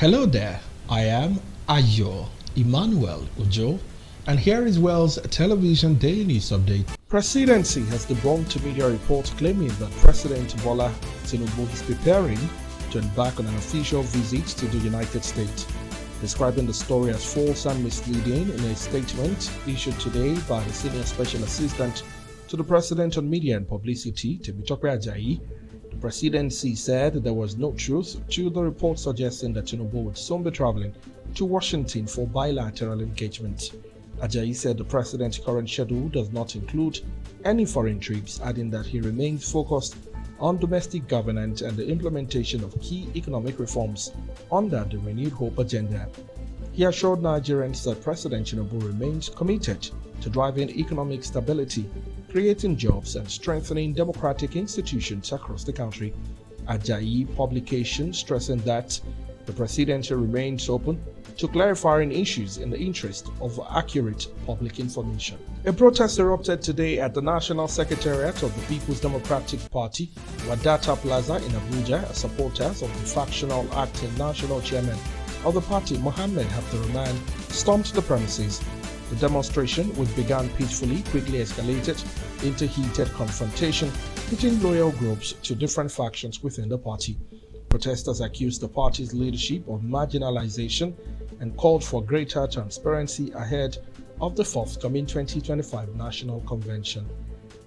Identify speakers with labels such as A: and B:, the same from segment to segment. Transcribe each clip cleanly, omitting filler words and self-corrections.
A: Hello there, I am Ayo Emmanuel Ojo, and here is Wells Television Daily News Update. Presidency has debunked media reports claiming that President Bola Tinubu is preparing to embark on an official visit to the United States, describing the story as false and misleading in a statement issued today by the Senior Special Assistant to the President on Media and Publicity, Temitope Ajayi. The Presidency said there was no truth to the report suggesting that Tinubu would soon be traveling to Washington for bilateral engagement. Ajayi said the President's current schedule does not include any foreign trips, adding that he remains focused on domestic governance and the implementation of key economic reforms under the Renewed Hope agenda. He assured Nigerians that President Tinubu remains committed to driving economic stability, creating jobs, and strengthening democratic institutions across the country. Ajayi publication stressing that the presidency remains open to clarifying issues in the interest of accurate public information. A protest erupted today at the National Secretariat of the People's Democratic Party, Wadata Plaza in Abuja, as supporters of the factional acting national chairman of the party, Mohammed Abdurrahman, stormed the premises. The demonstration, which began peacefully, quickly escalated into heated confrontation between loyal groups to different factions within the party. Protesters accused the party's leadership of marginalization and called for greater transparency ahead of the forthcoming 2025 National Convention.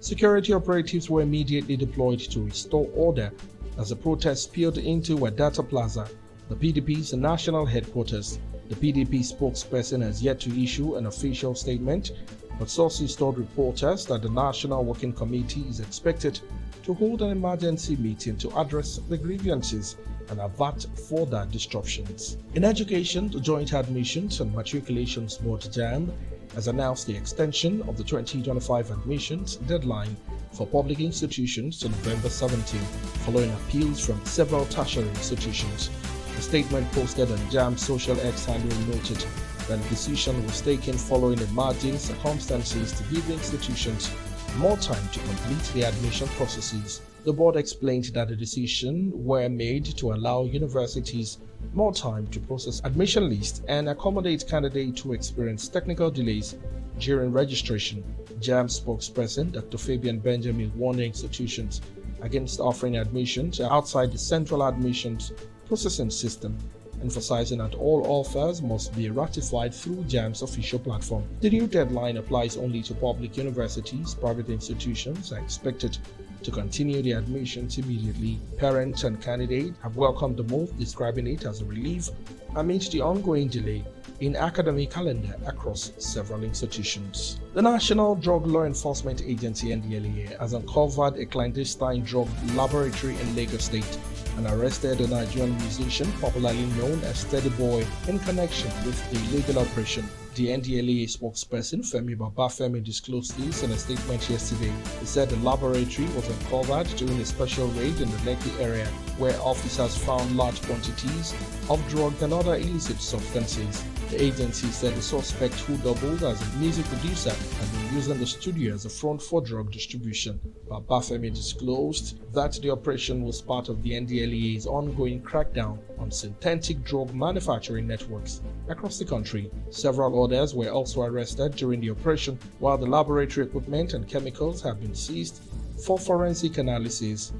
A: Security operatives were immediately deployed to restore order as the protest spilled into Wadata Plaza, the PDP's national headquarters. The PDP spokesperson has yet to issue an official statement, but sources told reporters that the National Working Committee is expected to hold an emergency meeting to address the grievances and avert further disruptions. In education, the Joint Admissions and Matriculations Board (JAMB) has announced the extension of the 2025 admissions deadline for public institutions to November 17, following appeals from several tertiary institutions. The statement posted on JAMB's social X handle noted that the decision was taken following emerging circumstances to give institutions more time to complete the admission processes. The board explained that the decision were made to allow universities more time to process admission lists and accommodate candidates who experience technical delays during registration. JAMB spokesperson Dr. Fabian Benjamin warned institutions against offering admissions outside the central admissions processing system, emphasizing that all offers must be ratified through JAMB's official platform. The new deadline applies only to public universities. Private institutions are expected to continue the admissions immediately. Parents and candidates have welcomed the move, describing it as a relief amidst the ongoing delay in academic calendar across several institutions. The National Drug Law Enforcement Agency (NDLEA) has uncovered a clandestine drug laboratory in Lagos State and arrested a Nigerian musician popularly known as Steady Boy in connection with the illegal operation. The NDLEA spokesperson Femi Babafemi disclosed this in a statement yesterday. He said the laboratory was uncovered during a special raid in the Lekki area, where officers found large quantities of drugs and other illicit substances. The agency said the suspect, who doubled as a music producer, had been using the studio as a front for drug distribution. Babafemi disclosed that the operation was part of the NDLEA's ongoing crackdown on synthetic drug manufacturing networks across the country. Several others were also arrested during the operation, while the laboratory equipment and chemicals have been seized for forensic analysis.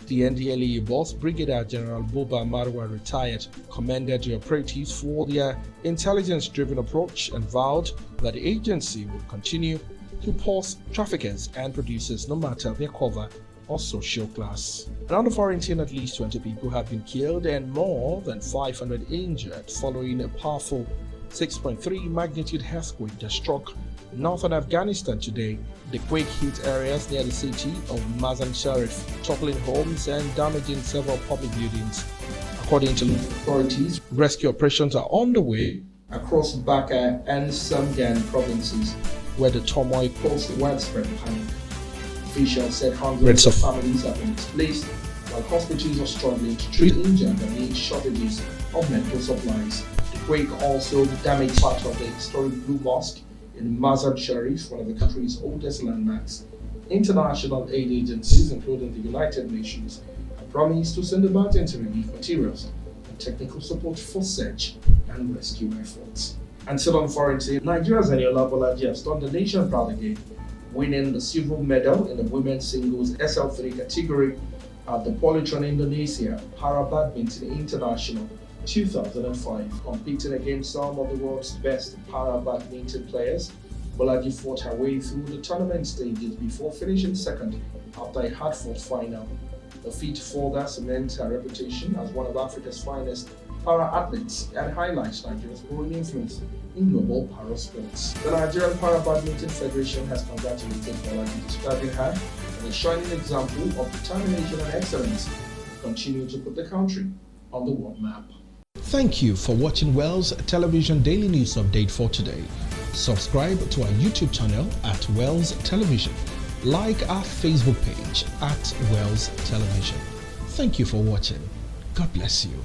A: The NDLEA boss, Brigadier General Buba Marwa, retired, commended the operatives for their intelligence-driven approach and vowed that the agency would continue to pause traffickers and producers no matter their cover or social class. Around the foreign, at least 20 people have been killed and more than 500 injured following a powerful 6.3 magnitude earthquake that struck northern Afghanistan today. The quake hit areas near the city of Mazar Sharif, toppling homes and damaging several public buildings. According to local authorities, rescue operations are underway across Baka and Samgan provinces, where the turmoil caused widespread panic. Officials said hundreds of families have been displaced, while hospitals are struggling to treat injured amid shortages of medical supplies. The quake also damaged part of the historic Blue Mosque in Mazar Sharif, one of the country's oldest landmarks. International aid agencies, including the United Nations, have promised to send emergency relief materials and technical support for search and rescue efforts. And still on foreign team, Nigeria's Bola Ahmed has done the nation proud again, winning the silver medal in the women's singles SL3 category at the Polytron Indonesia Para Badminton International 2005. Competing against some of the world's best para badminton players, Bola Ahmed fought her way through the tournament stages before finishing second after a hard-fought final. The feat further cements her reputation as one of Africa's finest para-athletes and highlights Nigeria's growing influence in global para-sports. The Nigerian Para-Badminton Federation has congratulated Bola Ahmed, describing her as a shining example of determination and excellence to continue to put the country on the world map. Thank you for watching Wells Television Daily News Update for today. Subscribe to our YouTube channel at Wells Television. Like our Facebook page at Wells Television. Thank you for watching. God bless you.